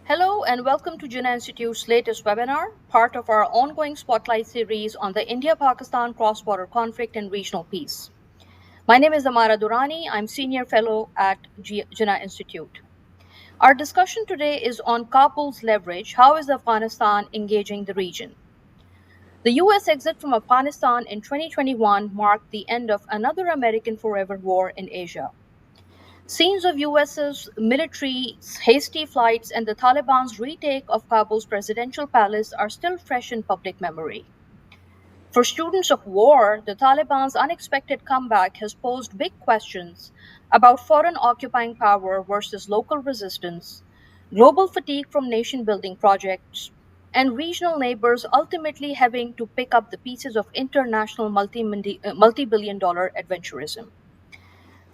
Hello and welcome to Jinnah Institute's latest webinar, part of our ongoing spotlight series on the India-Pakistan cross-border conflict and regional peace. My name is Ammara Durrani. I'm Senior Fellow at Jinnah Institute. Our discussion today is on Kabul's leverage. How is Afghanistan engaging the region? The US exit from Afghanistan in 2021 marked the end of another American forever war in Asia. Scenes of US's military's hasty flights and the Taliban's retake of Kabul's presidential palace are still fresh in public memory. For students of war, the Taliban's unexpected comeback has posed big questions about foreign occupying power versus local resistance, global fatigue from nation building projects, and regional neighbors ultimately having to pick up the pieces of international multi billion dollar adventurism.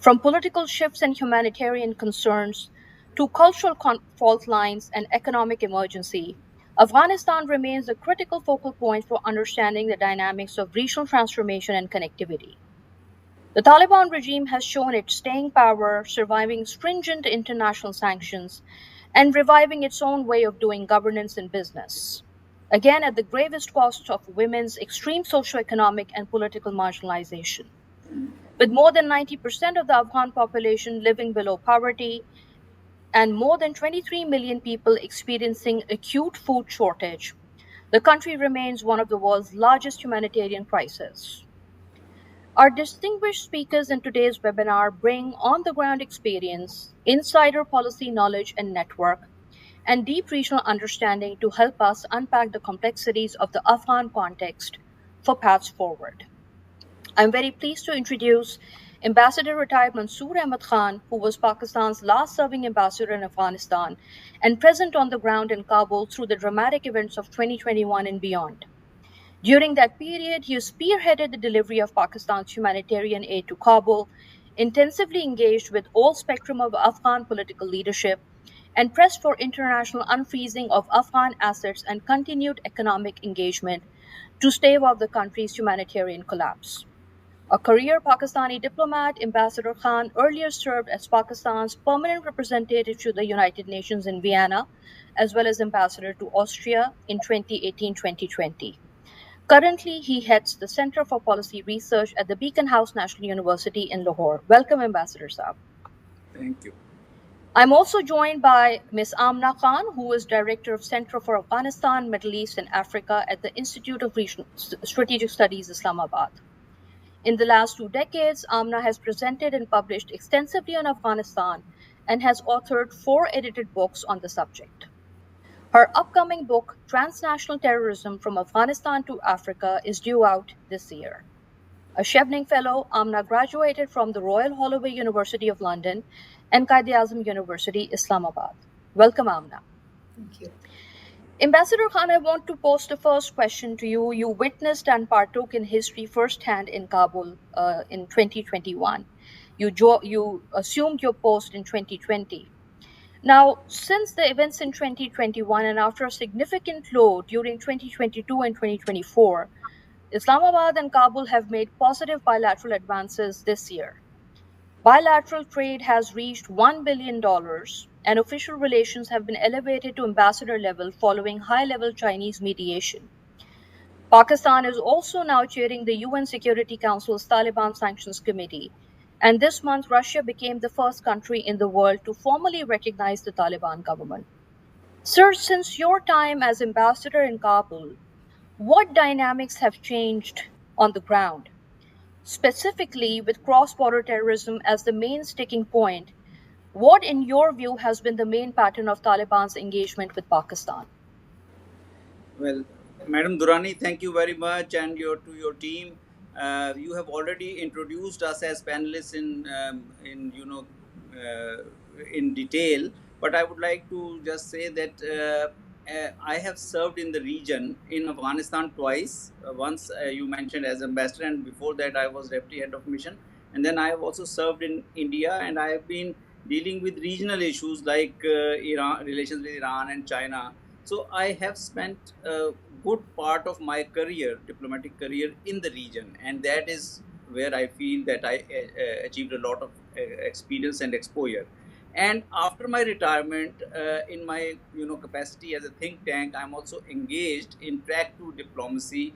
From political shifts and humanitarian concerns to cultural fault lines and economic emergency, Afghanistan remains a critical focal point for understanding the dynamics of regional transformation and connectivity. The Taliban regime has shown its staying power, surviving stringent international sanctions, and reviving its own way of doing governance and business. Again, at the gravest cost of women's extreme socioeconomic and political marginalization. With more than 90% of the Afghan population living below poverty and more than 23 million people experiencing acute food shortage, the country remains one of the world's largest humanitarian crises. Our distinguished speakers in today's webinar bring on the ground experience, insider policy knowledge and network, and deep regional understanding to help us unpack the complexities of the Afghan context for paths forward. I'm very pleased to introduce Ambassador retired Mansoor Ahmad Khan, who was Pakistan's last serving ambassador in Afghanistan and present on the ground in Kabul through the dramatic events of 2021 and beyond. During that period, he spearheaded the delivery of Pakistan's humanitarian aid to Kabul, intensively engaged with all spectrum of Afghan political leadership, and pressed for international unfreezing of Afghan assets and continued economic engagement to stave off the country's humanitarian collapse. A career Pakistani diplomat, Ambassador Khan earlier served as Pakistan's permanent representative to the United Nations in Vienna, as well as ambassador to Austria in 2018-2020. Currently, he heads the Center for Policy Research at the Beacon House National University in Lahore. Welcome, Ambassador Saab. Thank you. I'm also joined by Ms. Amina Khan, who is Director of Center for Afghanistan, Middle East, and Africa at the Institute of Strategic Studies, Islamabad. In the last 2 decades, Amna has presented and published extensively on Afghanistan and has authored 4 edited books on the subject. Her upcoming book, Transnational Terrorism from Afghanistan to Africa, is due out this year. A Chevening Fellow, Amna graduated from the Royal Holloway University of London and Quaid-e-Azam University, Islamabad. Welcome, Amna. Thank you. Ambassador Khan, I want to pose the first question to you. You witnessed and partook in history firsthand in Kabul in 2021. You assumed your post in 2020. Now, since the events in 2021 and after a significant low during 2022 and 2024, Islamabad and Kabul have made positive bilateral advances this year. Bilateral trade has reached $1 billion, and official relations have been elevated to ambassador level following high-level Chinese mediation. Pakistan is also now chairing the UN Security Council's Taliban Sanctions Committee, and this month Russia became the first country in the world to formally recognize the Taliban government. Sir, since your time as ambassador in Kabul, what dynamics have changed on the ground? Specifically, with cross-border terrorism as the main sticking point, what, in your view, has been the main pattern of Taliban's engagement with Pakistan? Well, Madam Durrani, thank you very much, and to your team. You have already introduced us as panelists in detail. But I would like to just say that I have served in the region in Afghanistan twice. Once you mentioned as ambassador, and before that I was deputy head of mission. And then I have also served in India, and I have been dealing with regional issues like Iran, relations with Iran and China. So I have spent a good part of my career, diplomatic career, in the region, and that is where I feel that I achieved a lot of experience and exposure. And after my retirement, in my capacity as a think tank, I'm also engaged in track two diplomacy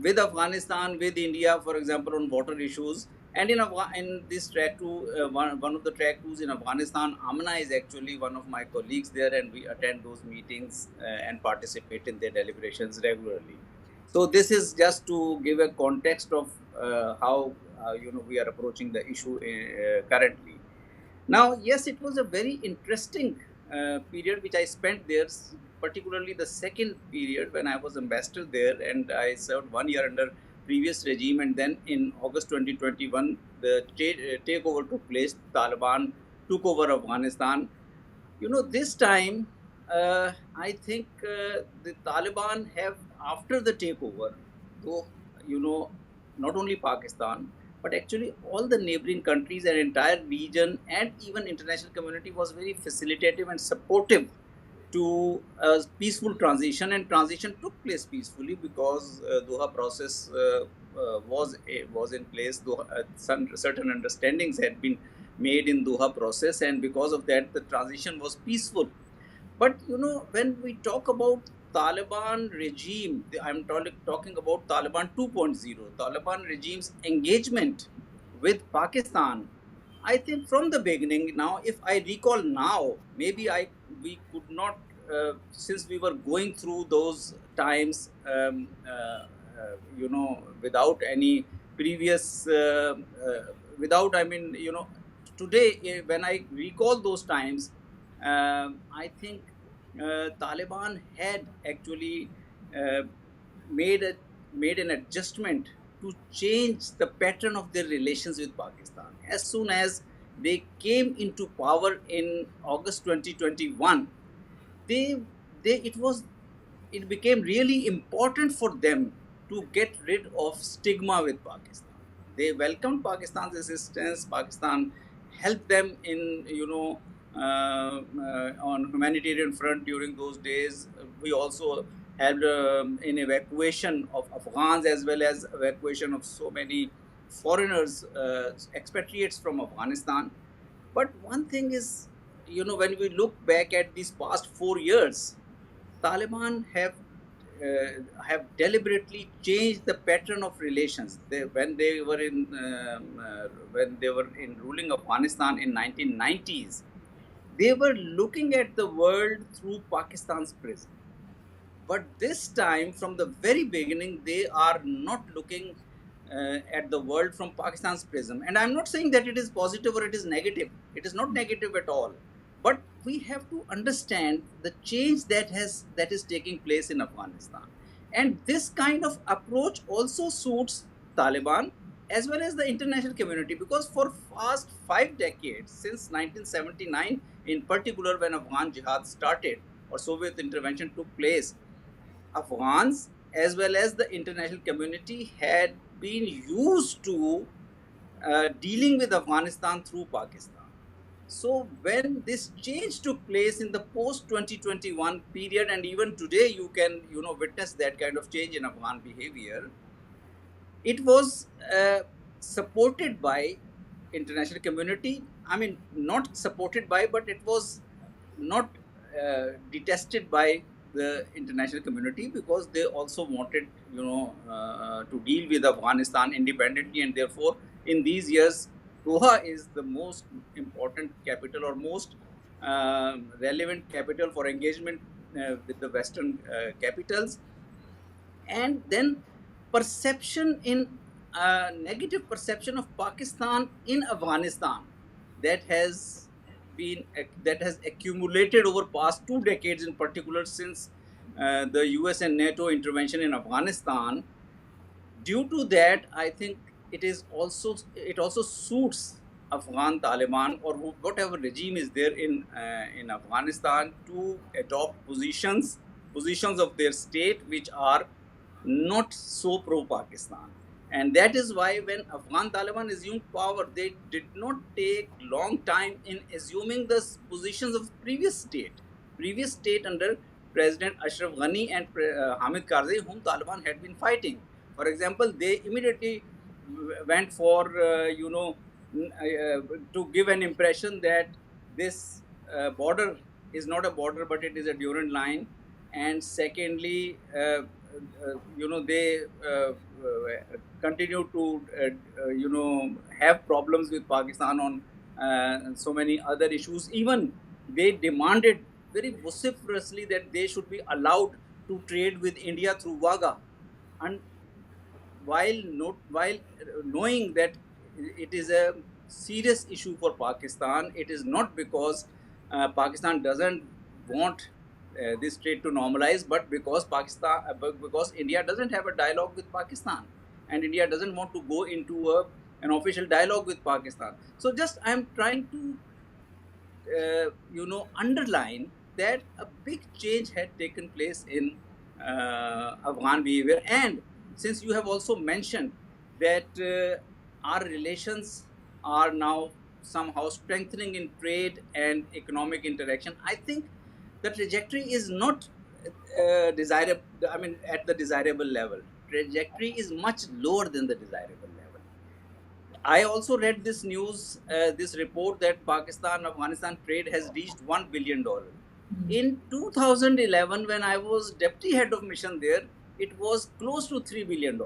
with Afghanistan, with India, for example, on water issues. And in this track two, one of the track twos in Afghanistan, Amina is actually one of my colleagues there, and we attend those meetings and participate in their deliberations regularly. So this is just to give a context of how we are approaching the issue currently. Now, yes, it was a very interesting period which I spent there, particularly the second period when I was ambassador there, and I served 1 year under previous regime, and then in August 2021, the takeover took place. Taliban took over Afghanistan. This time, I think the Taliban have, after the takeover, though, you know, not only Pakistan, but actually all the neighboring countries and entire region and even international community was very facilitative and supportive to a peaceful transition, and transition took place peacefully because Doha process was in place. Some certain understandings had been made in Doha process, and because of that, the transition was peaceful. But when we talk about Taliban regime, I'm talking about Taliban 2.0, Taliban regime's engagement with Pakistan. I think from the beginning, now, if I recall now, maybe we could not, since we were going through those times, without any previous, I mean, today, when I recall those times, I think Taliban had actually uh, made a made an adjustment to change the pattern of their relations with Pakistan. As soon as they came into power in August 2021, they they it became really important for them to get rid of stigma with Pakistan. They welcomed Pakistan's assistance. Pakistan helped them in on humanitarian front during those days. We also helped in evacuation of Afghans as well as evacuation of so many foreigners, expatriates from Afghanistan. But one thing is, when we look back at these past 4 years, Taliban have deliberately changed the pattern of relations. When they were in ruling Afghanistan in 1990s, they were looking at the world through Pakistan's prism. But this time, from the very beginning, they are not looking at the world from Pakistan's prism. And I'm not saying that it is positive or it is negative. It is not negative at all. But we have to understand the change that is taking place in Afghanistan. And this kind of approach also suits Taliban as well as the international community, because for past 5 decades, since 1979 in particular, when Afghan jihad started or Soviet intervention took place, Afghans as well as the international community had been used to dealing with Afghanistan through Pakistan. So when this change took place in the post 2021 period, and even today you can witness that kind of change in Afghan behavior, it was supported by international community. I mean, not supported by, but it was not detested by the international community, because they also wanted to deal with Afghanistan independently, and therefore in these years Doha is the most important capital, or most relevant capital for engagement with the Western capitals. And then perception in negative perception of Pakistan in Afghanistan, that has that has accumulated over past 2 decades, in particular since the US and NATO intervention in Afghanistan. Due to that, I think it also suits Afghan Taliban, or whatever regime is there in Afghanistan, to adopt positions of their state which are not so pro Pakistan. And that is why when Afghan Taliban assumed power, they did not take long time in assuming the positions of previous state under President Ashraf Ghani and Hamid Karzai, whom Taliban had been fighting. For example, they immediately went for to give an impression that this border is not a border, but it is a Durand line. And secondly, they continue to, have problems with Pakistan on so many other issues. Even they demanded very vociferously that they should be allowed to trade with India through Wagah. And while knowing that it is a serious issue for Pakistan, it is not because Pakistan doesn't want this trade to normalize, but because India doesn't have a dialogue with Pakistan, and India doesn't want to go into an official dialogue with Pakistan. So just I'm trying to underline that a big change had taken place in Afghan behavior. And since you have also mentioned that our relations are now somehow strengthening in trade and economic interaction, I think the trajectory is not desirable. I mean, at the desirable level, trajectory is much lower than the desirable level. I also read this news, this report that Pakistan Afghanistan trade has reached $1 billion. In 2011, when I was deputy head of mission there, it was close to $3 billion.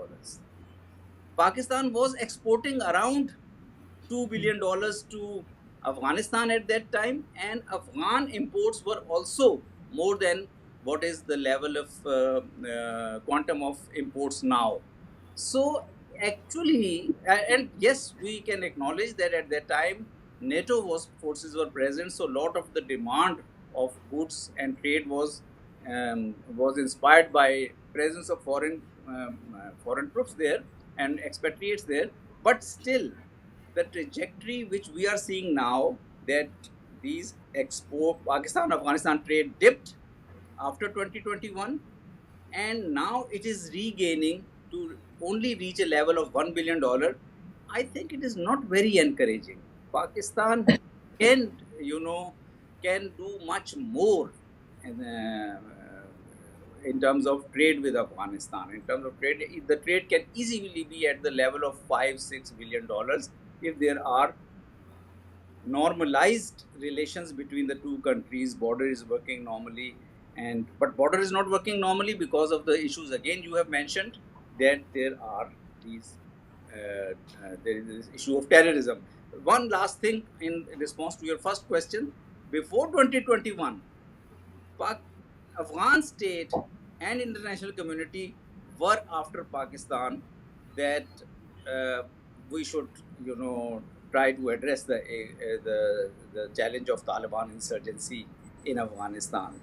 Pakistan was exporting around $2 billion to Afghanistan at that time, and Afghan imports were also more than what is the level of quantum of imports now. So actually, and yes, we can acknowledge that at that time NATO forces were present, so a lot of the demand of goods and trade was inspired by presence of foreign troops there and expatriates there. But still, the trajectory which we are seeing now, that these export Pakistan Afghanistan trade dipped after 2021, and now it is regaining to only reach a level of $1 billion. I think it is not very encouraging. Pakistan can, can do much more in, in terms of trade with Afghanistan. In terms of trade, the trade can easily be at the level of $5-6 billion if there are normalized relations between the two countries. Border is working normally, and but border is not working normally because of the issues again you have mentioned, that there are these there is this issue of terrorism. One last thing in response to your first question: before 2021, Afghan state and international community were after Pakistan, that uh, we should, try to address the challenge of Taliban insurgency in Afghanistan.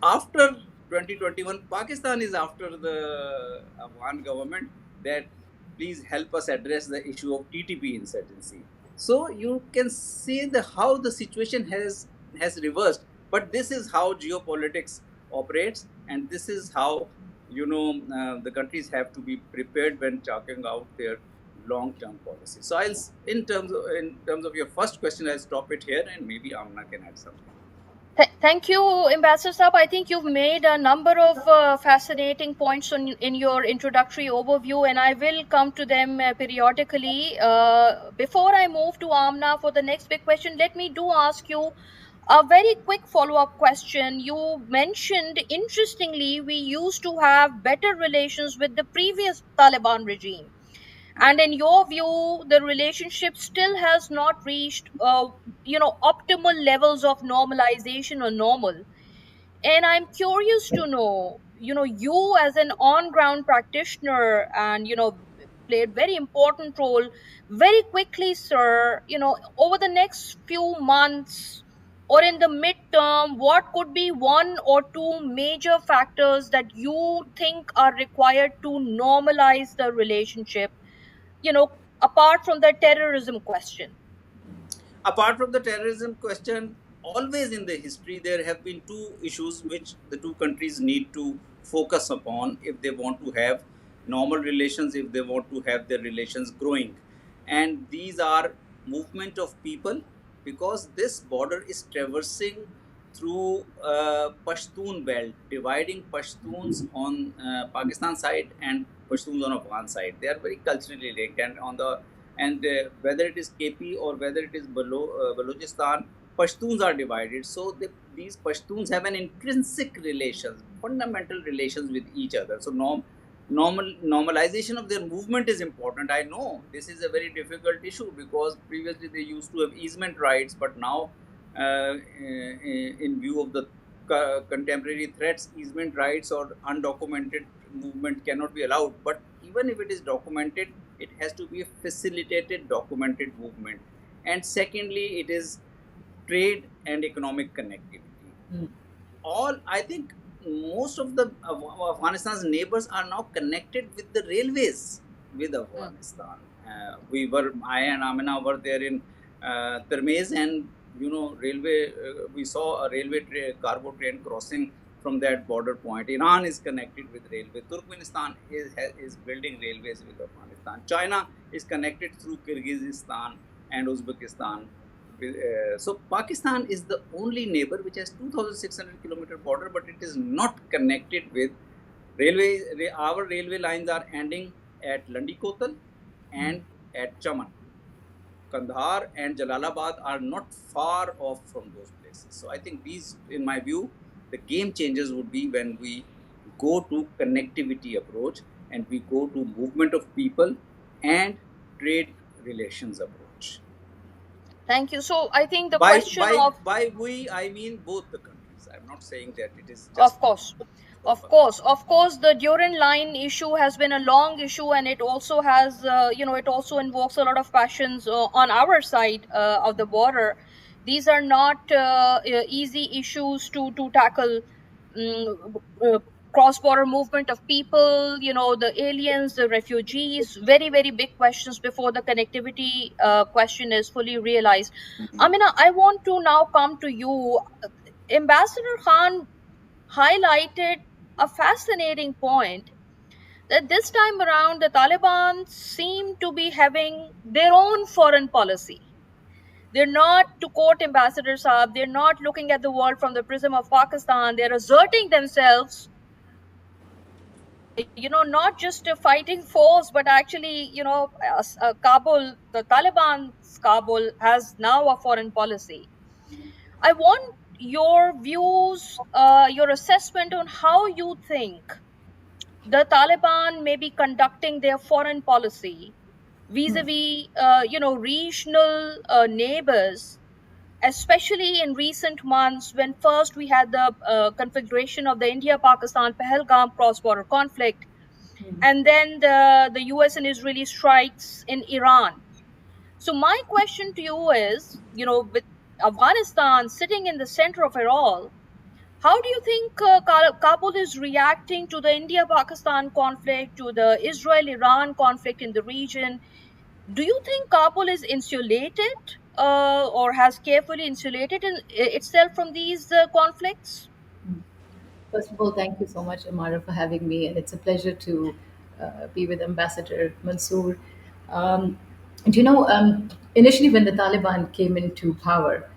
After 2021, Pakistan is after the Afghan government that please help us address the issue of TTP insurgency. So you can see how the situation has reversed. But this is how geopolitics operates, and this is how the countries have to be prepared when talking about their long-term policy. So in terms of your first question, I'll stop it here, and maybe Amna can add something. Thank you, Ambassador Saab. I think you've made a number of fascinating points in your introductory overview, and I will come to them periodically. Before I move to Amna for the next big question, let me do ask you a very quick follow up question. You mentioned, interestingly, we used to have better relations with the previous Taliban regime, and in your view the relationship still has not reached optimal levels of normalization or normal. And I'm curious to know, you as an on ground practitioner, and played very important role. Very quickly, sir, over the next few months or in the midterm, what could be one or two major factors that you think are required to normalize the relationship, apart from the terrorism question? Apart from the terrorism question, always in the history there have been two issues which the two countries need to focus upon if they want to have normal relations, if they want to have their relations growing. And these are movement of people, because this border is traversing through Pashtun belt, dividing Pashtuns on Pakistan side and Pashtuns on Afghan side. They are very culturally linked, and on the and whether it is KP or whether it is Balochistan, Pashtuns are divided. So these Pashtuns have an intrinsic relations, fundamental relations with each other. So normalization of their movement is important. I know this is a very difficult issue because previously they used to have easement rights, but now, in view of the contemporary threats, easement rights or undocumented movement cannot be allowed. But even if it is documented, it has to be a facilitated, documented movement. And secondly, it is trade and economic connectivity. Mm. All I think most of the Afghanistan's neighbors are now connected with the railways with Mm. Afghanistan. I and Amina were there in Termez, and railway. We saw a cargo train crossing from that border point. Iran is connected with railway. Turkmenistan is building railways with Afghanistan. China is connected through Kyrgyzstan and Uzbekistan. So Pakistan is the only neighbor which has 2,600-kilometer border, but it is not connected with railway. Our railway lines are ending at Landikotal and at Chaman. Kandahar and Jalalabad are not far off from those places. So I think these, in my view, the game changers would be when we go to connectivity approach and we go to movement of people and trade relations approach. Thank you. So I think the by question by of by we, I mean both the countries. I'm not saying that it is just Of course. of Of course, the Durin line issue has been a long issue, and it also has, it also invokes a lot of passions on our side of the border. These are not easy issues to tackle. Cross-border movement of people, the aliens, the refugees, very, very big questions before the connectivity question is fully realized. Mhm. Amina, I want to now come to you. Ambassador Khan highlighted a fascinating point that this time around the Taliban seem to be having their own foreign policy. They're not, to quote Ambassador Saab, they're not looking at the world from the prism of Pakistan. They're asserting themselves, not just a fighting force, but actually, Kabul, the Taliban's Kabul has now a foreign policy. I want your views, your assessment on how you think the Taliban may be conducting their foreign policy vis-a-vis, regional neighbors, especially in recent months when first we had the configuration of the India-Pakistan Pahalgam cross-border conflict, and then the US and Israeli strikes in Iran. So my question to you is, with Afghanistan sitting in the center of it all, how do you think Kabul is reacting to the India-Pakistan conflict, to the Israel-Iran conflict in the region? Do you think Kabul is insulated or has carefully insulated itself from these conflicts? First of all, thank you so much, Amara, for having me, and it's a pleasure to be with Ambassador Mansoor. Um, Initially when the Taliban came into power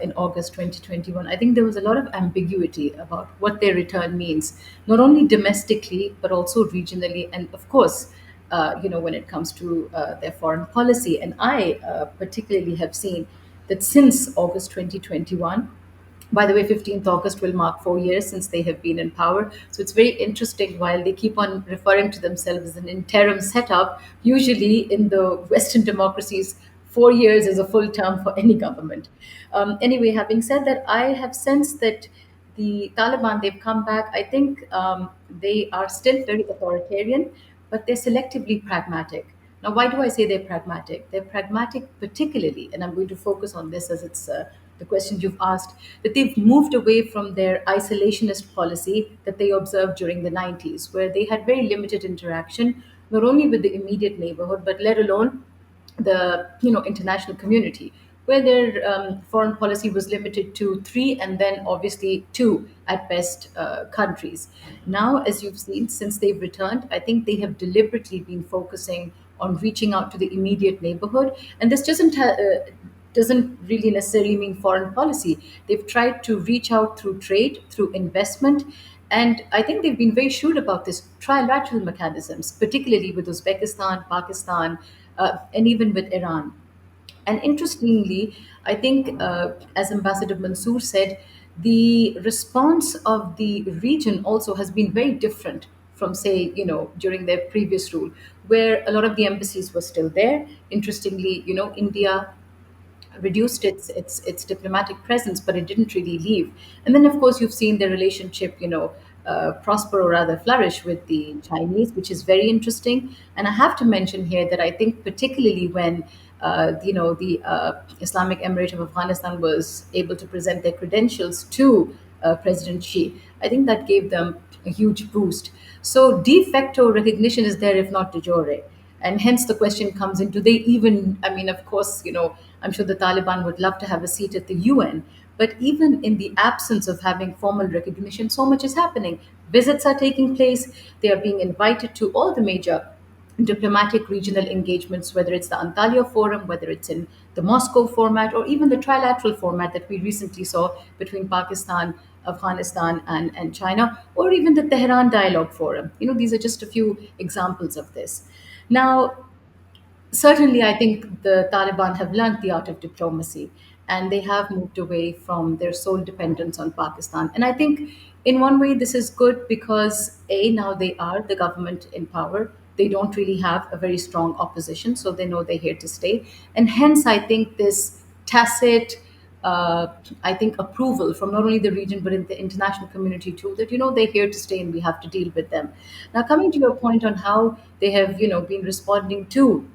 in August 2021, I think there was a lot of ambiguity about what their return means, not only domestically but also regionally, and of course, when it comes to their foreign policy. And I particularly have seen that since August 2021, by the way, 15th August will mark 4 years since they have been in power. So it's very interesting while they keep on referring to themselves as an interim setup, usually in the Western democracies, 4 years is a full term for any government. Anyway, having said that, I have sensed that the Taliban, they've come back. I think they are still very authoritarian, but they're selectively pragmatic. Now, why do I say they're pragmatic? They're pragmatic, particularly, and I'm going to focus on this as it's the question you've asked, that they've moved away from their isolationist policy that they observed during the 90s, where they had very limited interaction, not only with the immediate neighborhood, but let alone the international community, where their foreign policy was limited to three and then obviously two at best countries. Now, as you've seen, since they've returned, I think they have deliberately been focusing on reaching out to the immediate neighborhood, and this doesn't really necessarily mean foreign policy. They've tried to reach out through trade, through investment, and I think they've been very shrewd about this trilateral mechanisms, particularly with Uzbekistan, Pakistan, and even with Iran. And interestingly, I think, as Ambassador Mansoor said, the response of the region also has been very different from, say, during their previous rule, where a lot of the embassies were still there. Interestingly, India reduced its diplomatic presence, but it didn't really leave. And then, of course, you've seen the relationship, prosper or rather flourish with the Chinese, which is very interesting. And I have to mention here that I think particularly when the Islamic Emirate of Afghanistan was able to present their credentials to President Xi, I think that gave them a huge boost. So de facto recognition is there, if not de jure. And hence the question comes in, do they even, I mean, of course, I'm sure the Taliban would love to have a seat at the UN, but even in the absence of having formal recognition, so much is happening. Visits are taking place, they are being invited to all the major diplomatic regional engagements, whether it's the Antalya Forum, whether it's in the Moscow format, or even the trilateral format that we recently saw between Pakistan, Afghanistan, and China, or even the Tehran Dialogue Forum. These are just a few examples of this. Now, certainly, I think the Taliban have learned the art of diplomacy, and they have moved away from their sole dependence on Pakistan. And I think in one way this is good because A, now they are the government in power. They don't really have a very strong opposition, so they know they're here to stay. And hence I think this tacit uh, I think approval from not only the region but in the international community too, that they're here to stay and we have to deal with them. Now, coming to your point on how they have been responding to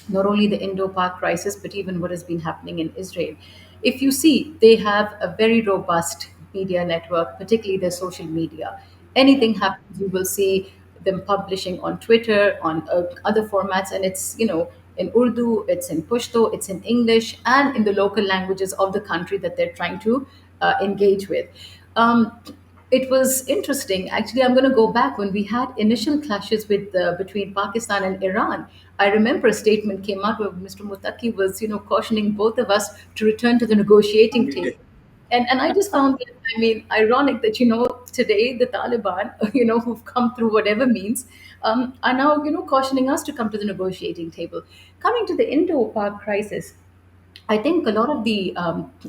not only the Indo-Pak crisis, but even what has been happening in Israel. If you see, they have a very robust media network, particularly their social media. Anything happens, you will see them publishing on Twitter, on other formats, and it's in Urdu, it's in Pashto, it's in English, and in the local languages of the country that they're trying to engage with. Um, it was interesting. Actually, I'm going to go back when we had initial clashes with between Pakistan and Iran. I remember a statement came out where Mr. Mutaki was, cautioning both of us to return to the negotiating table. And I just found it, I mean, ironic that, today the Taliban, who've come through whatever means, are now, cautioning us to come to the negotiating table. Coming to the Indo-Pak crisis, I think a lot of the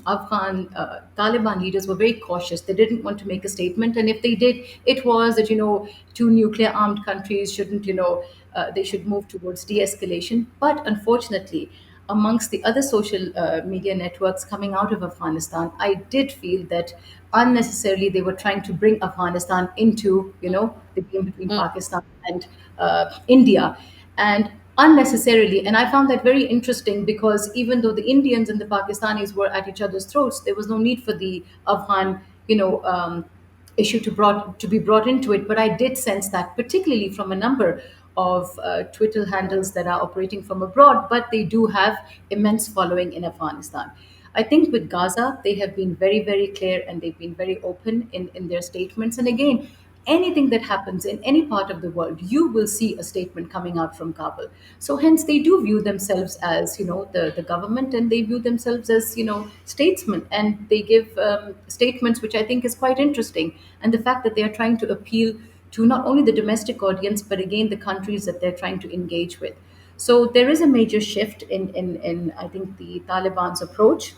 Afghan Taliban leaders were very cautious. They didn't want to make a statement, and if they did, it was that two nuclear-armed countries shouldn't they should move towards de-escalation. But unfortunately, amongst the other social media networks coming out of Afghanistan, I did feel that unnecessarily they were trying to bring Afghanistan into the game between Mm. Pakistan and India, and unnecessarily. And I found that very interesting because even though the Indians and the Pakistanis were at each other's throats, there was no need for the Afghan, issue to be brought into it. But I did sense that, particularly from a number of Twitter handles that are operating from abroad, but they do have immense following in Afghanistan. I think with Gaza, they have been very, very clear and they've been very open in their statements. And again, anything that happens in any part of the world, you will see a statement coming out from Kabul. So hence they do view themselves as, the government, and they view themselves as, statesmen. And they give statements, which I think is quite interesting. And the fact that they are trying to appeal to not only the domestic audience, but again, the countries that they're trying to engage with. So there is a major shift in I think, the Taliban's approach,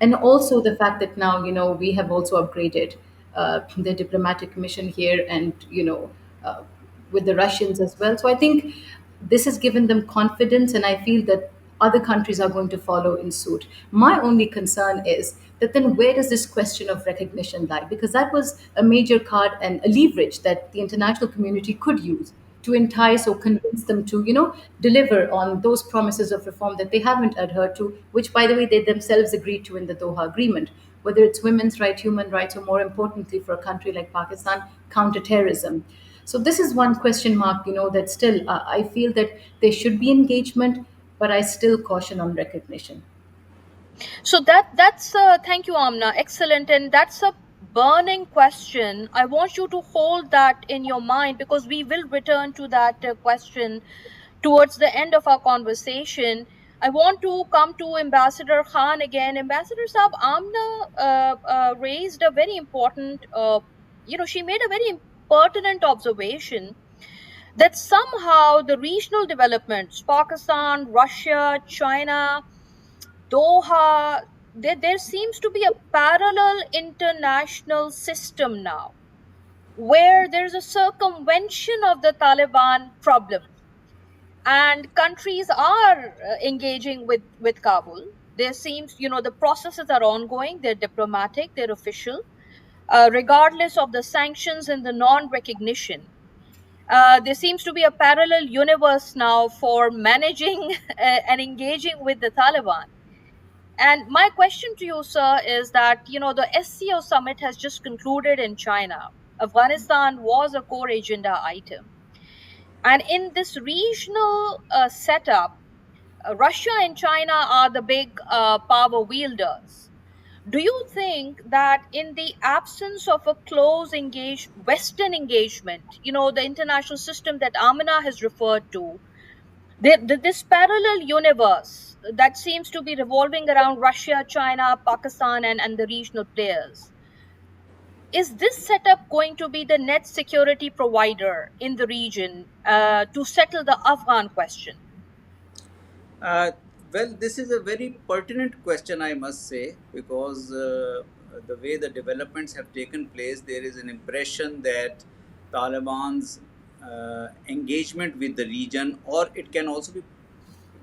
and also the fact that now we have also upgraded the diplomatic mission here, and uh, with the Russians as well. So I think this has given them confidence, and I feel that other countries are going to follow in suit. My only concern is that then where does this question of recognition lie? Because that was a major card and a leverage that the international community could use to entice or convince them to, deliver on those promises of reform that they haven't adhered to, which, by the way, they themselves agreed to in the Doha Agreement, whether it's women's rights, human rights, or more importantly, for a country like Pakistan, counterterrorism. So this is one question mark, that still I feel that there should be engagement, but I still caution on recognition. So that's thank you, Amna. Excellent, and that's a burning question. I want you to hold that in your mind because we will return to that question towards the end of our conversation. I want to come to Ambassador Khan again. Ambassador Saab, Amna raised a very important, she made a very pertinent observation that somehow the regional developments, Pakistan, Russia, China, Doha, there seems to be a parallel international system now where there's a circumvention of the Taliban problem. And countries are engaging with Kabul. There seems, the processes are ongoing, they're diplomatic, they're official, regardless of the sanctions and the non recognition. There seems to be a parallel universe now for managing and engaging with the Taliban. And my question to you, sir, is that, the SCO summit has just concluded in China. Afghanistan was a core agenda item. And in this regional setup, Russia and China are the big power wielders. Do you think that in the absence of a close Western engagement, the international system that Amina has referred to, this parallel universe that seems to be revolving around Russia, China, Pakistan, and the regional players, is this setup going to be the net security provider in the region to settle the Afghan question? Uh, well, this is a very pertinent question, I must say, because the way the developments have taken place, there is an impression that Taliban's engagement with the region, or it can also be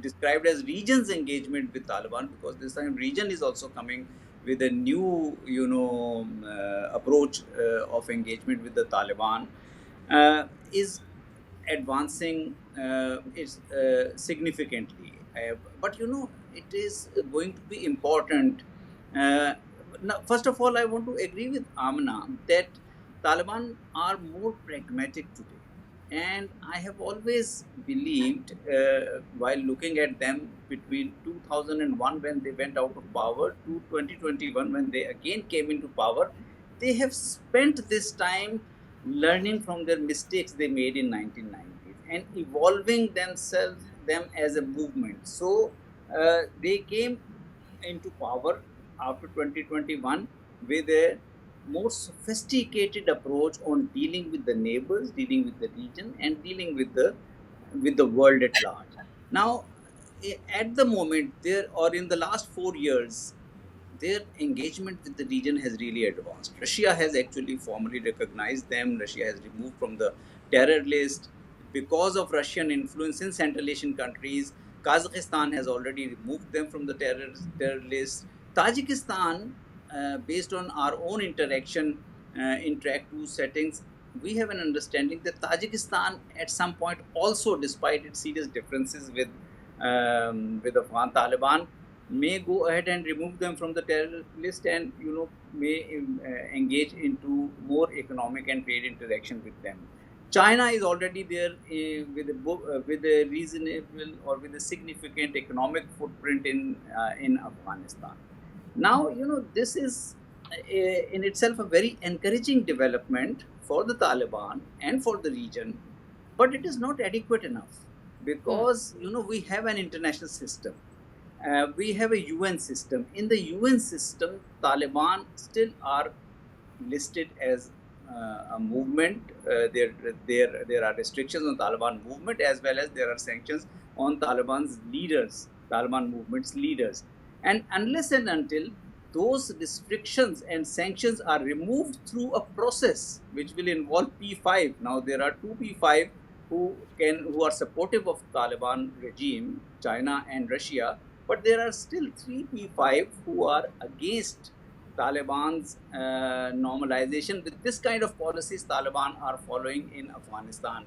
described as region's engagement with Taliban, because this time region is also coming with a new, approach of engagement with the Taliban, is advancing is significantly. But it is going to be important. Uh, Now, first of all, I want to agree with Amna that Taliban are more pragmatic today. And I have always believed, while looking at them between 2001 when they went out of power to 2021 when they again came into power, they have spent this time learning from their mistakes they made in 1990s and evolving them as a movement. So they came into power after 2021 with a more sophisticated approach on dealing with the neighbors, dealing with the region, and dealing with the world at large. Now, at the moment, there or in the last 4 years, their engagement with the region has really advanced. Russia has actually formally recognized them. Russia has removed from the terror list because of Russian influence in Central Asian countries. Kazakhstan has already removed them from the terror list. Tajikistan, based on our own interaction in track 2 settings, we have an understanding that Tajikistan at some point also, despite its serious differences with Afghan Taliban, may go ahead and remove them from the terror list, and may engage into more economic and trade interaction with them. China is already there with a reasonable or with a significant economic footprint in Afghanistan. Now, this is in itself a very encouraging development for the Taliban and for the region, but it is not adequate enough because we have an international system. We have a UN system. In the UN system, Taliban still are listed as a movement. There are restrictions on Taliban movement, as well as there are sanctions on Taliban movement's leaders. And unless and until those restrictions and sanctions are removed through a process which will involve P5. Now there are two P5 who are supportive of Taliban regime, China and Russia, but there are still three P5 who are against Taliban's normalization with this kind of policies Taliban are following in Afghanistan,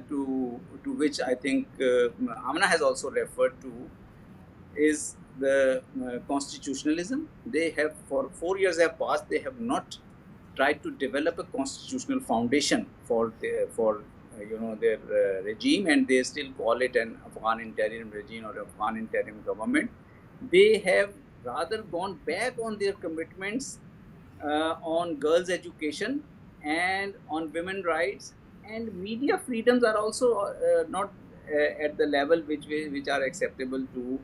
to which I think Amna has also referred to, is the constitutionalism. They have, for 4 years have passed, they have not tried to develop a constitutional foundation for their regime, and they still call it an Afghan interim regime or Afghan interim government. They have rather gone back on their commitments on girls' education and on women rights, and media freedoms are also not at the level which are acceptable to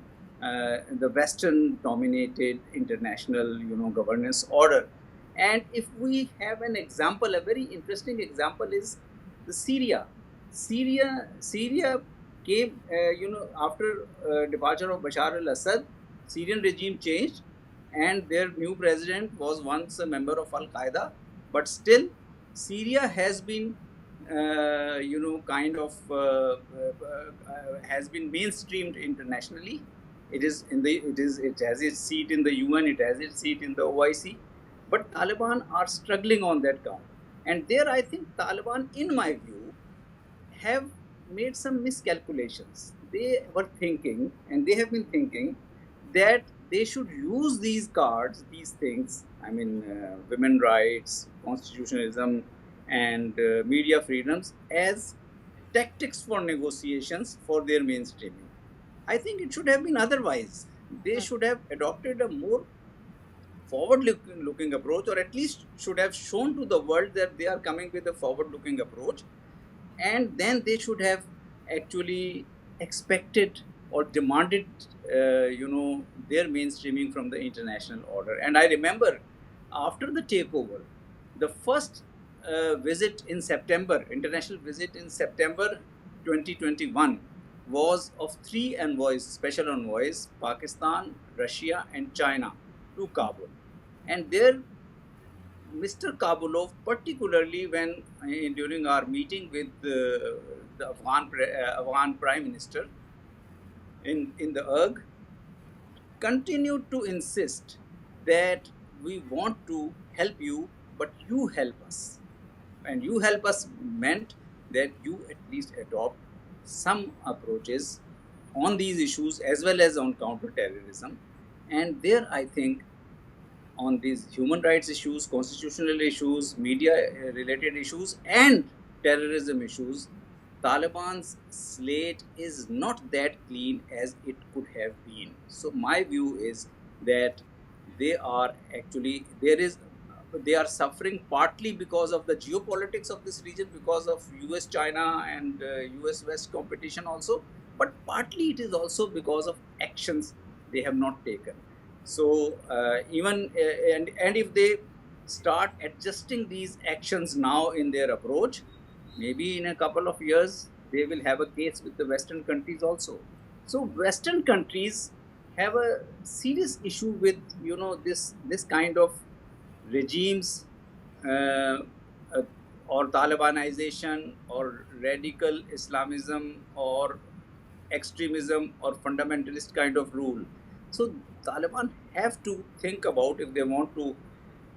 the Western-dominated international governance order. And if we have an example, a very interesting example is the Syria. Syria came, after departure of Bashar al-Assad, Syrian regime changed, and their new president was once a member of Al-Qaeda, but still, Syria has been, kind of has been mainstreamed internationally. It has its seat in the UN, it has its seat in the OIC, but Taliban are struggling on that count, and there I think Taliban, in my view, have made some miscalculations. They were thinking, and they have been thinking, that they should use these cards, these things, I mean, women rights, constitutionalism, and media freedoms, as tactics for negotiations for their mainstreaming. I think it should have been otherwise. They should have adopted a more forward looking approach, or at least should have shown to the world that they are coming with a forward looking approach, and then they should have actually expected or demanded their mainstreaming from the international order. And I remember, after the takeover, the first visit in September, international visit in September 2021, was of three envoys, special envoys, Pakistan, Russia, and China, to Kabul. And there, Mr. Kabulov, particularly when during our meeting with the Afghan Prime Minister in the URG, continued to insist that we want to help you, but you help us. And you help us meant that you at least adopt some approaches on these issues as well as on counter-terrorism. And there, I think, on these human rights issues, constitutional issues, media-related issues, and terrorism issues, Taliban's slate is not that clean as it could have been. So my view is that they are actually they are suffering partly because of the geopolitics of this region, because of US China and US West competition also, but partly it is also because of actions they have not taken. So even and if they start adjusting these actions now in their approach, maybe in a couple of years they will have a case with the Western countries also. So Western countries have a serious issue with this kind of regimes, uh, or Talibanization, or radical Islamism, or extremism, or fundamentalist kind of rule. So Taliban have to think about, if they want to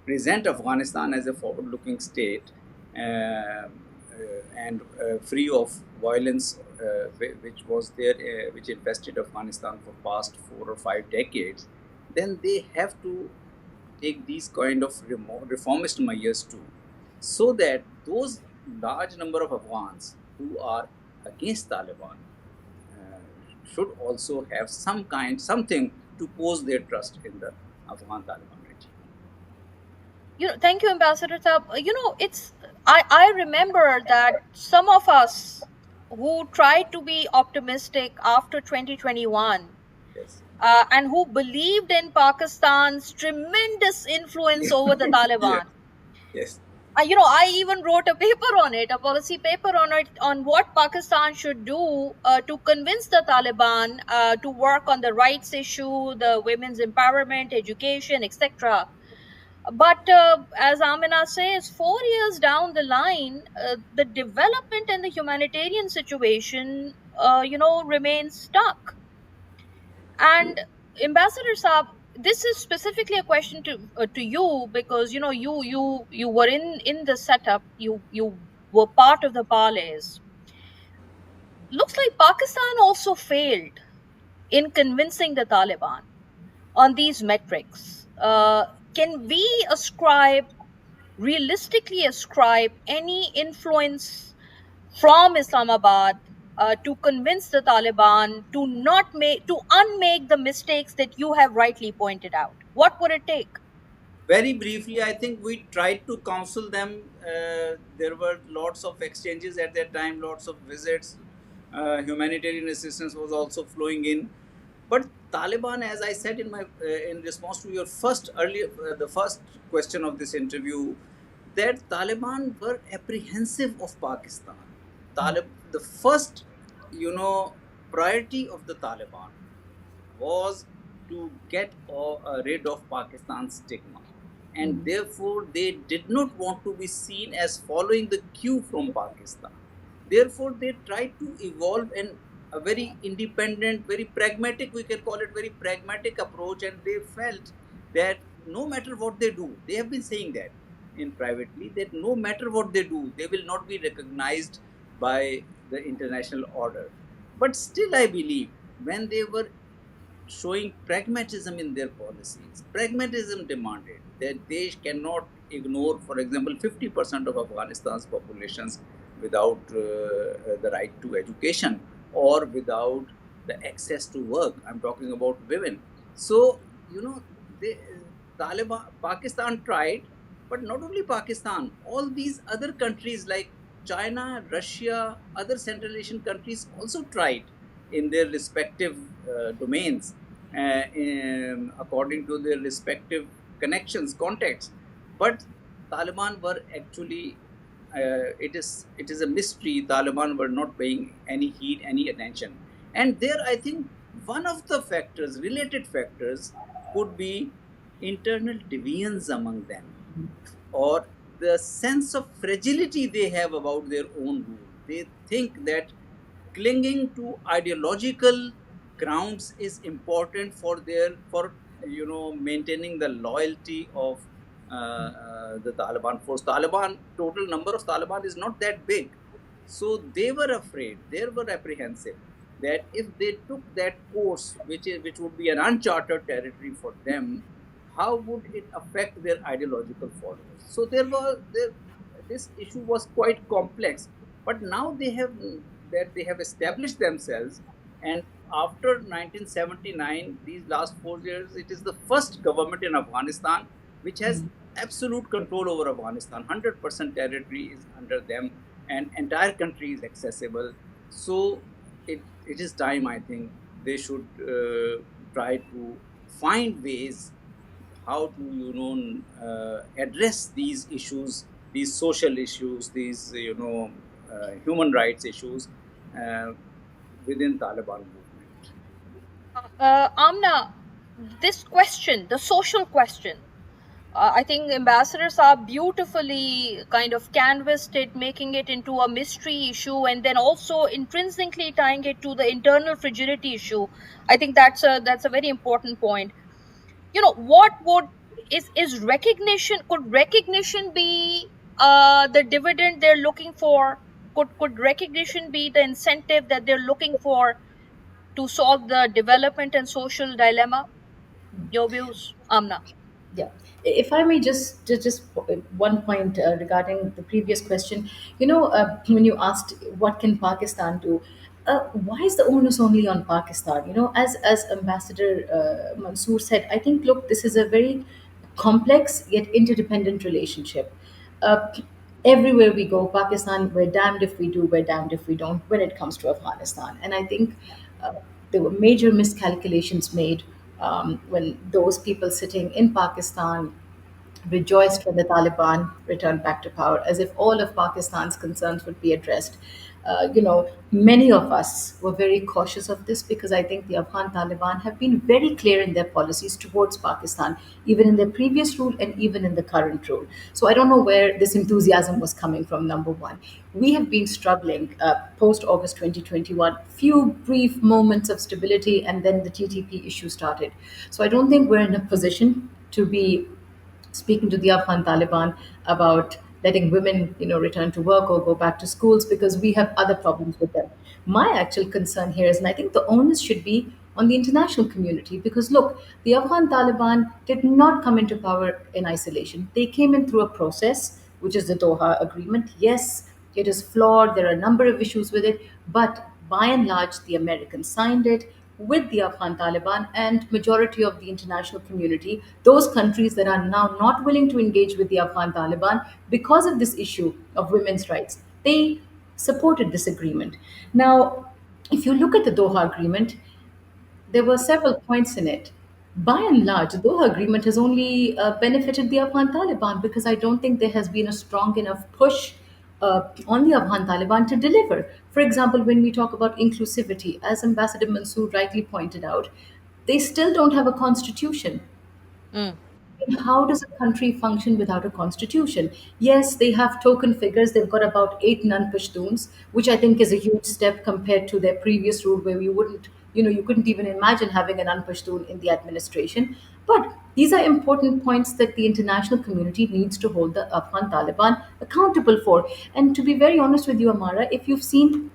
present Afghanistan as a forward-looking state, and free of violence, which was there, which infested Afghanistan for past 4 or 5 decades, then they have to take these kind of reformist measures too, so that those large number of Afghans who are against Taliban should also have something to pose their trust in the Afghan Taliban regime. Thank you, Ambassador Saab. I remember that some of us who tried to be optimistic after 2021, Yes. and who believed in Pakistan's tremendous influence over the Yeah. Taliban. Yes. I even wrote a paper on it, a policy paper on it, on what Pakistan should do to convince the Taliban to work on the rights issue, the women's empowerment, education, etc. But as Amina says, 4 years down the line, the development and the humanitarian situation, remains stuck. And Ambassador Saab, this is specifically a question to you, because you were in the setup, you were part of the parlays. Looks like Pakistan also failed in convincing the Taliban on these metrics. Can we realistically ascribe any influence from Islamabad to convince the Taliban to unmake the mistakes that you have rightly pointed out? What would it take? Very briefly, I think we tried to counsel them. There were lots of exchanges at that time, lots of visits. Humanitarian assistance was also flowing in. But Taliban, as I said in response to your the first question of this interview, that Taliban were apprehensive of Pakistan. the first, priority of the Taliban was to get rid of Pakistan's stigma. And therefore, they did not want to be seen as following the cue from Pakistan. Therefore, they tried to evolve a very independent, very pragmatic, we can call it very pragmatic approach. And they felt that no matter what they do, they have been saying that in privately, that no matter what they do, they will not be recognized by the international order. But still, I believe when they were showing pragmatism in their policies. Pragmatism demanded that they cannot ignore, for example, 50% of Afghanistan's populations without the right to education or without the access to work. I'm talking about women. So, they, Taliban, Pakistan tried, but not only Pakistan, all these other countries like China, Russia, other Central Asian countries also tried in their respective domains, according to their respective connections, contacts. But Taliban were actually, it is a mystery. Taliban were not paying any heed, any attention, and there I think one of the factors, related factors, could be internal deviance among them, or the sense of fragility they have about their own rule. They think that clinging to ideological grounds is important for maintaining the loyalty of the Taliban force. Taliban, total number of Taliban is not that big, so they were afraid, they were apprehensive that if they took that course, which would be an uncharted territory for them, how would it affect their ideological followers? So this issue was quite complex. But now they have established themselves, and after 1979, these last 4 years, it is the first government in Afghanistan which has absolute control over Afghanistan. 100% territory is under them, and entire country is accessible. So it is time, I think, they should try to find ways how to address these issues, these social issues, these human rights issues uh, within Taliban movement. Amna, this question, the social question, I think Ambassador Saab beautifully kind of canvassed it, making it into a mystery issue, and then also intrinsically tying it to the internal fragility issue. I think that's a very important point. What would is recognition? Could recognition be the dividend they're looking for? Could recognition be the incentive that they're looking for to solve the development and social dilemma? Your views, Amna? Yeah, if I may just one point regarding the previous question. When you asked what can Pakistan do, why is the onus only on Pakistan? As Ambassador Mansoor said, I think, look, this is a very complex yet interdependent relationship. Uh, Everywhere we go, Pakistan, we're damned if we do, we're damned if we don't when it comes to Afghanistan. And I think uh, there were major miscalculations made when those people sitting in Pakistan rejoiced when the Taliban returned back to power, as if all of Pakistan's concerns would be addressed. Many of us were very cautious of this because I think the Afghan Taliban have been very clear in their policies towards Pakistan, even in their previous rule and even in the current rule. So I don't know where this enthusiasm was coming from, number one. We have been struggling post August 2021, few brief moments of stability, and then the TTP issue started. So I don't think we're in a position to be speaking to the Afghan Taliban about letting women, return to work or go back to schools because we have other problems with them. My actual concern here is, and I think the onus should be on the international community because look, the Afghan Taliban did not come into power in isolation. They came in through a process, which is the Doha Agreement. Yes, it is flawed. There are a number of issues with it, but by and large, the Americans signed it with the Afghan Taliban and majority of the international community, those countries that are now not willing to engage with the Afghan Taliban because of this issue of women's rights, they supported this agreement. Now, if you look at the Doha Agreement, there were several points in it. By and large, the Doha Agreement has only benefited the Afghan Taliban because I don't think there has been a strong enough push on the Afghan Taliban to deliver. For example, when we talk about inclusivity, as Ambassador Mansoor rightly pointed out, they still don't have a constitution. Mm. How does a country function without a constitution? Yes, they have token figures. They've got about eight non-Pashtuns, which I think is a huge step compared to their previous rule, where you couldn't even imagine having a non-Pashtun in the administration. But these are important points that the international community needs to hold the Afghan Taliban accountable for. And to be very honest with you, Amara, if you've seen,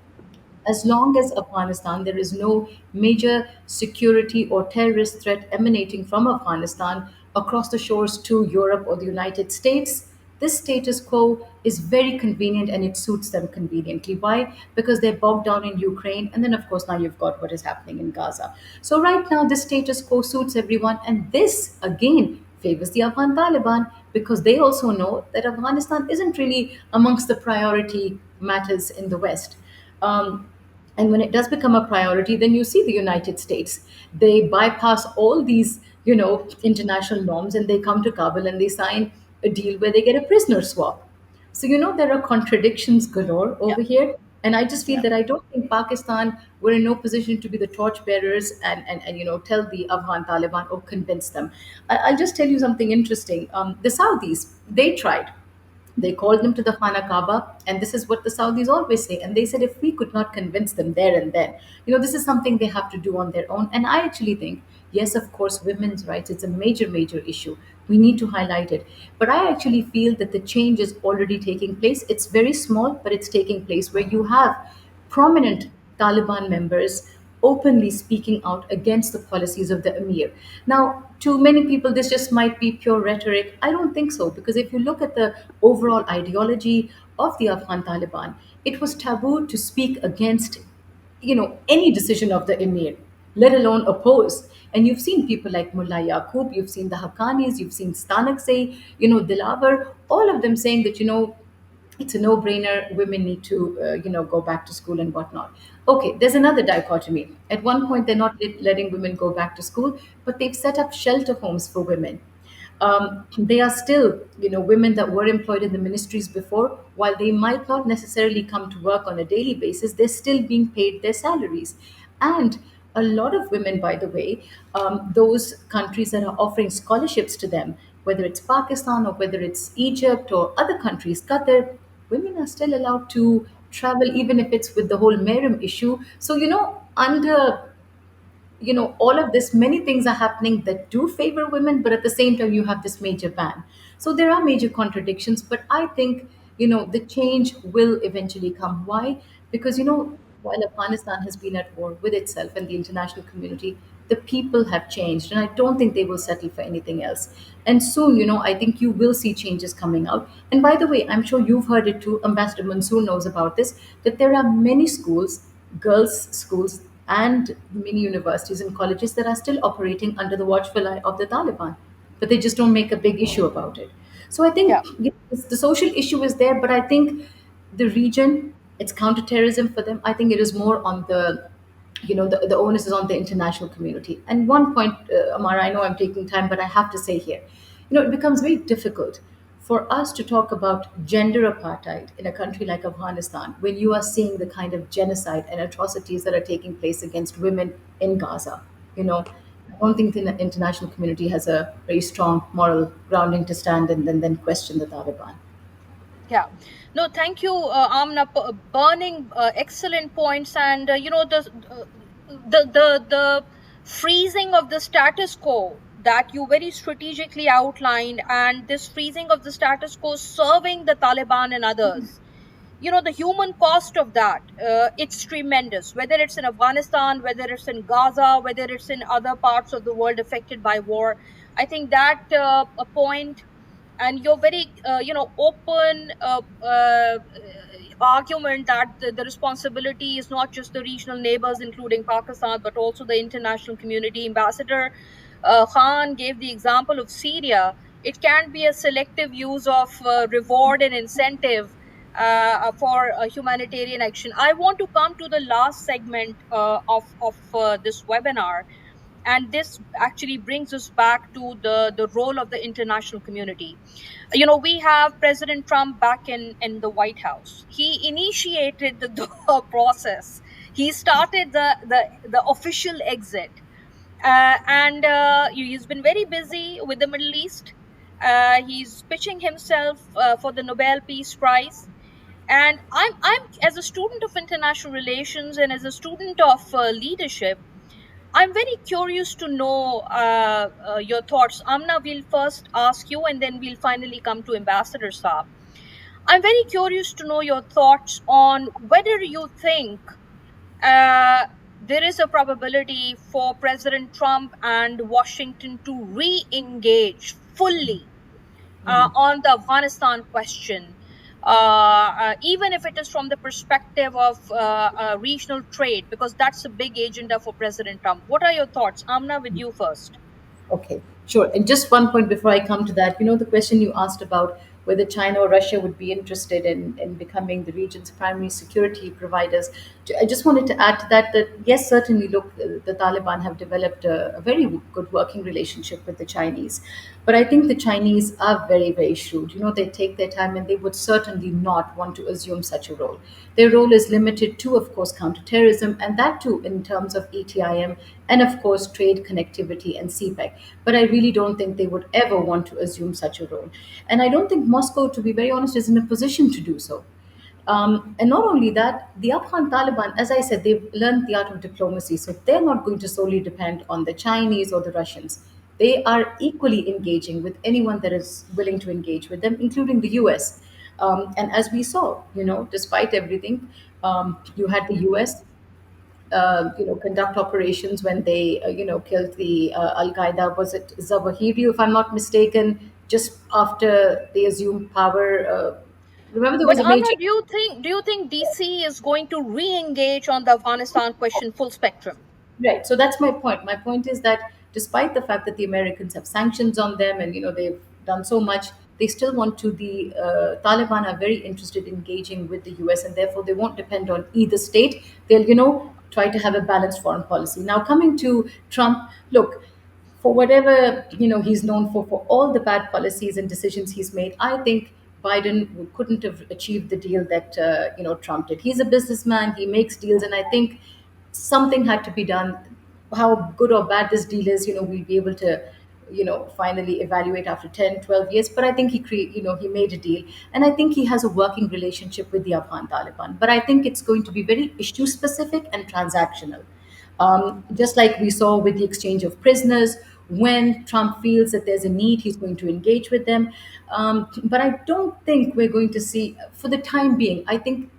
as long as Afghanistan, there is no major security or terrorist threat emanating from Afghanistan across the shores to Europe or the United States, this status quo is very convenient and it suits them conveniently. Why? Because they're bogged down in Ukraine, and then, of course, now you've got what is happening in Gaza. So, right now, this status quo suits everyone, and this again favors the Afghan Taliban because they also know that Afghanistan isn't really amongst the priority matters in the West. Um, and when it does become a priority, then you see the United States. They bypass all these, international norms, and they come to Kabul and they sign a deal where they get a prisoner swap. So, there are contradictions galore Yeah. over here. And I just feel Yeah. that I don't think Pakistan were in no position to be the torchbearers and tell the Afghan Taliban or convince them. I'll just tell you something interesting. The Saudis, they tried. They called them to the Khana Kaaba, and this is what the Saudis always say. And they said, if we could not convince them there and then, this is something they have to do on their own. And I actually think, yes, of course, women's rights, it's a major, major issue. We need to highlight it. But I actually feel that the change is already taking place. It's very small, but it's taking place where you have prominent Taliban members openly speaking out against the policies of the emir. Now, to many people, this just might be pure rhetoric. I don't think so, because if you look at the overall ideology of the Afghan Taliban, it was taboo to speak against any decision of the emir, let alone oppose. And you've seen people like Mullah Yaqub, you've seen the Haqqanis, you've seen Stanaksey, Dilavar, all of them saying that it's a no-brainer. Women need to, go back to school and whatnot. Okay, there's another dichotomy. At one point, they're not letting women go back to school, but they've set up shelter homes for women. They are still, women that were employed in the ministries before. While they might not necessarily come to work on a daily basis, they're still being paid their salaries. And a lot of women, by the way, those countries that are offering scholarships to them, whether it's Pakistan or whether it's Egypt or other countries, Qatar, women are still allowed to travel, even if it's with the whole Merim issue. So, under all of this, many things are happening that do favor women, but at the same time you have this major ban. So there are major contradictions, but I think the change will eventually come. Why? Because while Afghanistan has been at war with itself and the international community, the people have changed, and I don't think they will settle for anything else. And soon, I think you will see changes coming out. And by the way, I'm sure you've heard it too, Ambassador Mansoor knows about this, that there are many schools, girls schools, and many universities and colleges that are still operating under the watchful eye of the Taliban, but they just don't make a big issue about it. So I Yeah. think yes, the social issue is there, but I think the region, it's counterterrorism for them. I think it is more on the onus is on the international community. And one point, Amara, I know I'm taking time, but I have to say here, it becomes very difficult for us to talk about gender apartheid in a country like Afghanistan when you are seeing the kind of genocide and atrocities that are taking place against women in Gaza. I don't think the international community has a very strong moral grounding to stand and then question the Taliban. Yeah. No, thank you, Amna. Burning excellent points, and the freezing of the status quo that you very strategically outlined, and this freezing of the status quo serving the Taliban and others. The human cost of that, it's tremendous. Whether it's in Afghanistan, whether it's in Gaza, whether it's in other parts of the world affected by war, I think that a point, and your very open argument that the responsibility is not just the regional neighbors including Pakistan but also the international community. Ambassador Khan gave the example of Syria. It can be a selective use of reward and incentive for humanitarian action. I want to come to the last segment of this webinar, And this actually brings us back to the role of the international community. We have President Trump back in the White House. He initiated the Doha process. He started the official exit, and he's been very busy with the Middle East. He's pitching himself for the Nobel Peace Prize. And I'm as a student of international relations and as a student of leadership, I'm very curious to know your thoughts. Amna, we'll first ask you, and then we'll finally come to Ambassador Saab. I'm very curious to know your thoughts on whether you think uh, there is a probability for President Trump and Washington to re engage fully on the Afghanistan question, even if it is from the perspective of regional trade, because that's a big agenda for President Trump. What are your thoughts? Amna, with you first. Okay, sure. And just one point before I come to that, the question you asked about whether China or Russia would be interested in becoming the region's primary security providers. I just wanted to add to that yes, certainly, look, the Taliban have developed a very good working relationship with the Chinese. But I think the Chinese are very, very shrewd. They take their time and they would certainly not want to assume such a role. Their role is limited to, of course, counterterrorism, and that too in terms of ETIM and, of course, trade connectivity and CPEC. But I really don't think they would ever want to assume such a role. And I don't think Moscow, to be very honest, is in a position to do so. And not only that, the Afghan Taliban, as I said, they've learned the art of diplomacy. So they're not going to solely depend on the Chinese or the Russians. They are equally engaging with anyone that is willing to engage with them, including the US. And as we saw, despite everything, you had the US conduct operations when they, killed the Al Qaeda. Was it Zawahiri, if I'm not mistaken, just after they assumed power? Remember, there was But a Amna, major. do you think DC is going to re-engage on the Afghanistan question full spectrum? Right. So that's my point. My point is that despite the fact that the Americans have sanctions on them and they've done so much, they still want to. The Taliban are very interested in engaging with the U.S. and therefore they won't depend on either state. They'll try to have a balanced foreign policy. Now coming to Trump, look, for whatever he's known for all the bad policies and decisions he's made, I think Biden couldn't have achieved the deal that Trump did. He's a businessman; he makes deals, and I think something had to be done. How good or bad this deal is, we'll be able to finally evaluate after 10, 12 years. But I think he made a deal, and I think he has a working relationship with the Afghan Taliban. But I think it's going to be very issue specific and transactional, just like we saw with the exchange of prisoners. When Trump feels that there's a need, he's going to engage with them. But I don't think we're going to see, for the time being, I think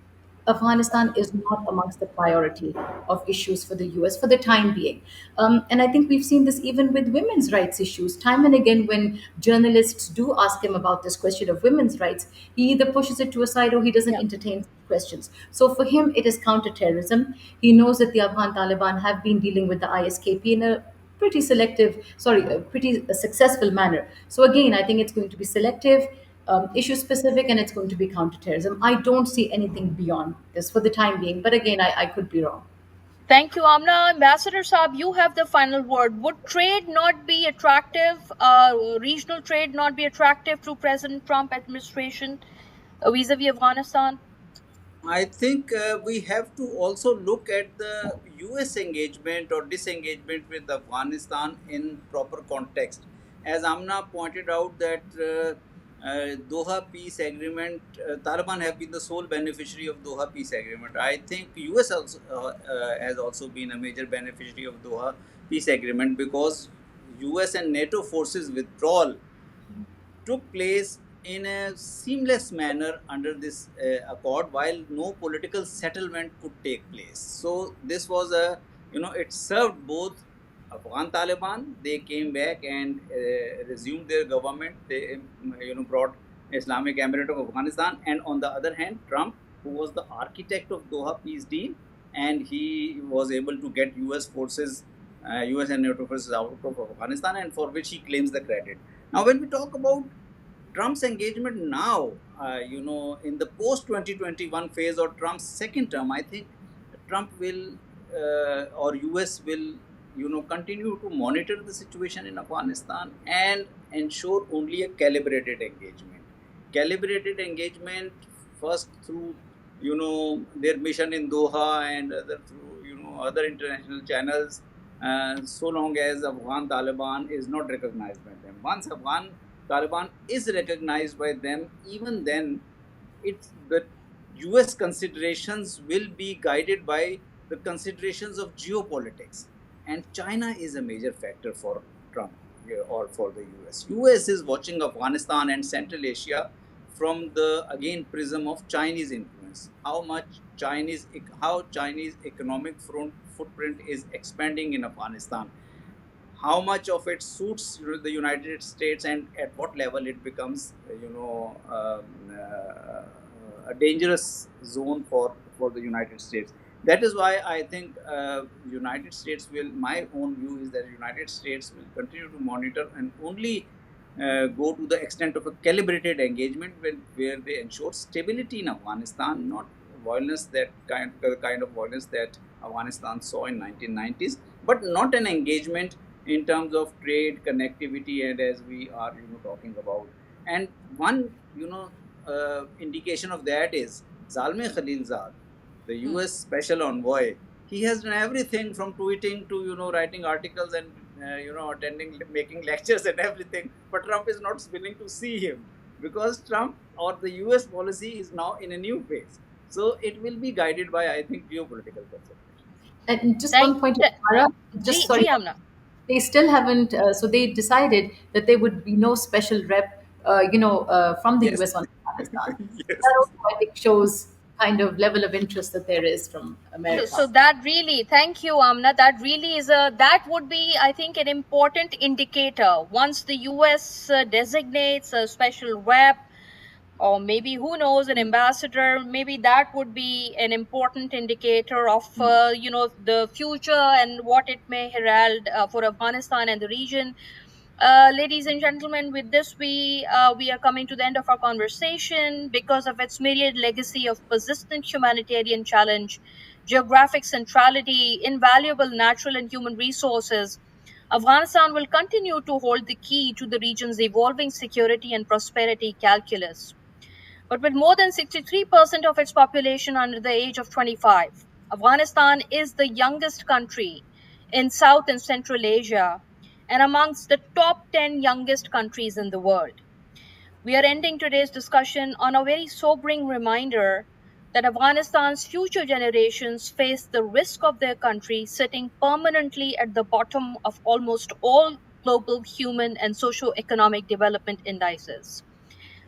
Afghanistan is not amongst the priority of issues for the US for the time being. And I think we've seen this even with women's rights issues. Time and again, when journalists do ask him about this question of women's rights, he either pushes it to a side or he doesn't Yeah. entertain questions. So for him, it is counterterrorism. He knows that the Afghan Taliban have been dealing with the ISKP in a pretty successful manner. So again, I think it's going to be selective, issue specific, and it's going to be counterterrorism. I don't see anything beyond this for the time being, but again, I could be wrong. Thank you, Amna. Ambassador Saab, you have the final word. Would trade not be attractive, regional trade not be attractive to President Trump administration vis-a-vis Afghanistan? I think we have to also look at the US engagement or disengagement with Afghanistan in proper context. As Amna pointed out that Doha peace agreement, Taliban have been the sole beneficiary of Doha peace agreement. I think US also, has also been a major beneficiary of Doha peace agreement because US and NATO forces withdrawal took place in a seamless manner under this accord while no political settlement could take place. So this was it served both Afghan Taliban. They came back and resumed their government. They brought Islamic Emirate of Afghanistan, and on the other hand, Trump, who was the architect of Doha peace deal, and he was able to get US forces, US and NATO forces out of Afghanistan, and for which he claims the credit. Now, when we talk about Trump's engagement now, in the post 2021 phase or Trump's second term, I think Trump will or US will continue to monitor the situation in Afghanistan and ensure only a calibrated engagement. Calibrated engagement first through their mission in Doha and other through other international channels. So long as Afghan Taliban is not recognized by them. Once Afghan Taliban is recognized by them, even then, it's the US considerations will be guided by the considerations of geopolitics. And China is a major factor for Trump, or for the US. US is watching Afghanistan and Central Asia from the again prism of Chinese influence. How Chinese economic footprint is expanding in Afghanistan, how much of it suits the United States, and at what level it becomes, a dangerous zone for the United States. That is why I think United States will. My own view is that United States will continue to monitor and only go to the extent of a calibrated engagement where they ensure stability in Afghanistan, not violence, the kind of violence that Afghanistan saw in 1990s, but not an engagement in terms of trade connectivity, and as we are talking about. And one indication of that is Zalmay Khalilzad, the US special envoy. He has done everything from tweeting to writing articles and attending, making lectures and everything, but Trump is not willing to see him because Trump or the US policy is now in a new phase. So it will be guided by, I think, geopolitical considerations. And just Thank, one point, th- Mara, just G, sorry, G Amna. they still haven't. So they decided that there would be no special rep, from the Yes. US on Afghanistan. Yes. That also, I think, shows kind of level of interest that there is from So America. that really, thank you, Amna. That really is that would be, I think, an important indicator. Once the US designates a special rep, or maybe who knows, an ambassador, maybe that would be an important indicator of the future and what it may herald for Afghanistan and the region. Ladies and gentlemen, with this we are coming to the end of our conversation. Because of its myriad legacy of persistent humanitarian challenge, geographic centrality, invaluable natural and human resources, Afghanistan will continue to hold the key to the region's evolving security and prosperity calculus. But with more than 63% of its population under the age of 25, Afghanistan is the youngest country in South and Central Asia and amongst the top 10 youngest countries in the world. We are ending today's discussion on a very sobering reminder that Afghanistan's future generations face the risk of their country sitting permanently at the bottom of almost all global human and socio-economic development indices.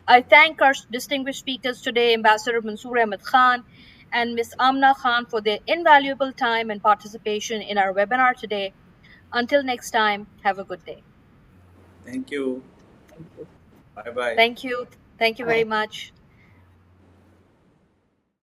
I thank our distinguished speakers today, Ambassador Mansoor Ahmad Khan and Ms. Amina Khan, for their invaluable time and participation in our webinar today. Until next time, have a good day. Thank you. Thank you. Bye bye. Thank you. Thank you very Bye. much.